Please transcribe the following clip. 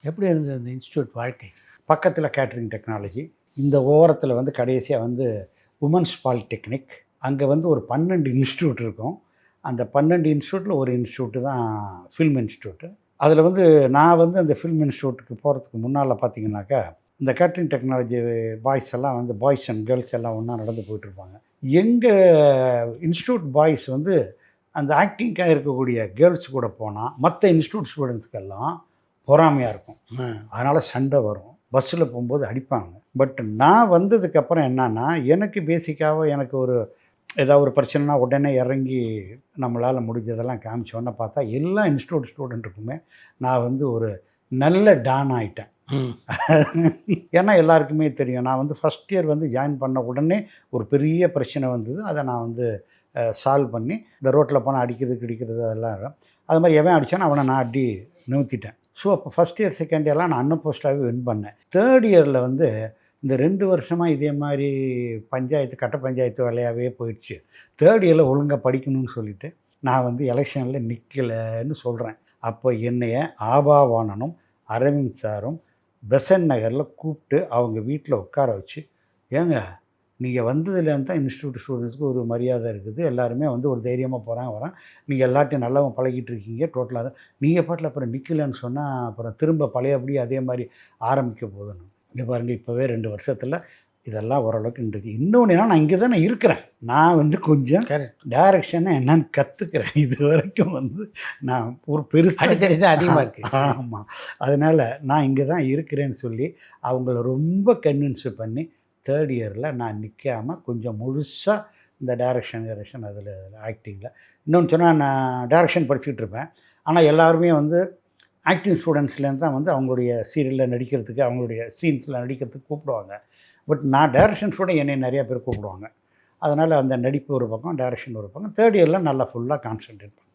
எப்படி இருந்தது அந்த இன்ஸ்டியூட் வாழ்க்கை? பக்கத்தில் கேட்ரிங் டெக்னாலஜி, இந்த ஓரத்தில் வந்து கடைசியா வந்து உமன்ஸ் பாலிடெக்னிக். அங்கே வந்து ஒரு 12 இன்ஸ்டியூட் இருக்கும். அந்த 12 இன்ஸ்டியூட்டில் ஒரு இன்ஸ்டியூட்டு தான் ஃபில்ம் இன்ஸ்டியூட்டு. அதில வந்து நான் வந்து அந்த ஃபில்ம் இன்ஸ்டியூட்டுக்கு போகிறதுக்கு முன்னால பார்த்தீங்கன்னாக்கா, இந்த கேட்ரிங் டெக்னாலஜி பாய்ஸ் எல்லாம் வந்து பாய்ஸ் அண்ட் கேர்ள்ஸ் எல்லாம் ஒண்ணா நடந்து போயிட்டுருப்பாங்க. எங்க இன்ஸ்டியூட் பாய்ஸ் வந்து அந்த ஆக்டிங்க்காக இருக்கக்கூடிய கேர்ள்ஸ் கூட போனா, மத்த இன்ஸ்டியூட் ஸ்டூடண்ட்ஸ்க்கெல்லாம் பொறாமையா இருக்கும். ஆ. அதனால சண்டை வரும். பஸ்ஸில் போம்போது அடிப்பாங்க. பட் நான் வந்ததுக்கப்புறம் என்னன்னா, எனக்கு பேசிக்காவா எனக்கு ஒரு ஏதாவது ஒரு பிரச்சனைனா உடனே இறங்கி நம்மளால முடிஞ்சதெல்லாம் காமிச்சோன்னே பார்த்தா, எல்லா இன்ஸ்டியூட் ஸ்டூடண்ட்டுக்குமே நான் வந்து ஒரு நல்ல டான் ஆயிட்டேன். ம். ஏன்னா எல்லாருக்குமே தெரியும். நான் வந்து ஃபர்ஸ்ட் இயர் வந்து ஜாயின் பண்ண உடனே ஒரு பெரிய பிரச்சனை வந்தது. அத நான் வந்து சால்வ் பண்ணி, இந்த ரோட்ல போனா அடிக்கிறது, கிடிக்கிறது அதெல்லாம் அது மாரி எவன் அடிச்சானோ அவன நான் அடி நிறுத்திட்டேன். ஸோ, அப்போ ஃபர்ஸ்ட் இயர், செகண்ட் இயர்லாம் நான் அன்அப்போஸ்டாவே வின் பண்ணேன். தேர்ட் இயர்ல வந்து இந்த 2 வருஷமா இதே மாரி பஞ்சாயத்து, கட்ட பஞ்சாயத்து வேலையாவே போயிடுச்சு. தேர்ட் இயர்ல ஒழுங்கா படிக்கணும்னு சொல்லிட்டு, நான் வந்து எலக்ஷன்ல நிக்கலன்னு சொல்றேன். அப்போ என்னைய ஆபாவாணனும், அரவிந்த் சாரும் பெசன்ட் நகர்ல கூப்ட்டு அவங்க வீட்ல உட்கார வச்சு, "ஏங்க நீங்க வந்ததுலேருந்து தான் இன்ஸ்டிடியூட் ஸ்டூடண்ட்ஸ்க்கு ஒரு மரியாதை இருக்குது. எல்லாருமே வந்து ஒரு தைரியமா போறான், வரான். நீங்க எல்லார்ட்டயும் நல்லா பழகிட்டு இருக்கீங்க டோட்டலா. நீங்க பாட்டுல அப்புறம் நிக்கலன்னு சொன்னா, அப்புறம் திரும்ப பழையபடி அதே மாரி ஆரம்பிக்க போதுன்னு. இங்க பாருங்க இப்பவே 2 வருஷத்துல இதெல்லாம் ஓரளவுக்கு நின்றுச்சு. இன்னொன்னு என்னன்னா, நான் இங்க தானே இருக்கிறேன். நான் வந்து கொஞ்சம் கரெக்ட். டைரக்ஷன்னா என்னன்னு கத்துக்கிறேன். இதுவரைக்கும் வந்து நான் ஒரு பெருசா அடித்தடி தான் அதிகமா இருக்கு. ஆமா. அதனால நான் இங்க தான் இருக்கிறேன்னு சொல்லி, அவங்கள ரொம்ப கன்வின்ஸ் பண்ணி, தேர்ட் இயர்ல நான் நிக்காம கொஞ்சம் முழுசா இந்த டைரக்ஷன் அதில ஆக்டிங்கில. இன்னொன்னு சொன்னா நான் டைரக்ஷன் படிச்சுக்கிட்டு இருப்பேன். ஆனா எல்லாருமே வந்து ஆக்டிங் ஸ்டூடண்ட்ஸ்லேருந்து தான் வந்து அவங்களுடைய சீரியல்ல நடிக்கிறதுக்கு, அவங்களுடைய சீன்ஸ்ல நடிக்கிறதுக்கு கூப்பிடுவாங்க. பட் நான் டைரக்ஷன் ஸ்டூடண்ட் என்னைய நெறைய பேர் கூப்பிடுவாங்க. அதனால அந்த நடிப்பு ஒரு பக்கம், டைரக்ஷன் ஒரு பக்கம். தேர்ட் இயர்ல நல்லா ஃபுல்லா கான்சன்ட்ரேட் பண்ணேன்.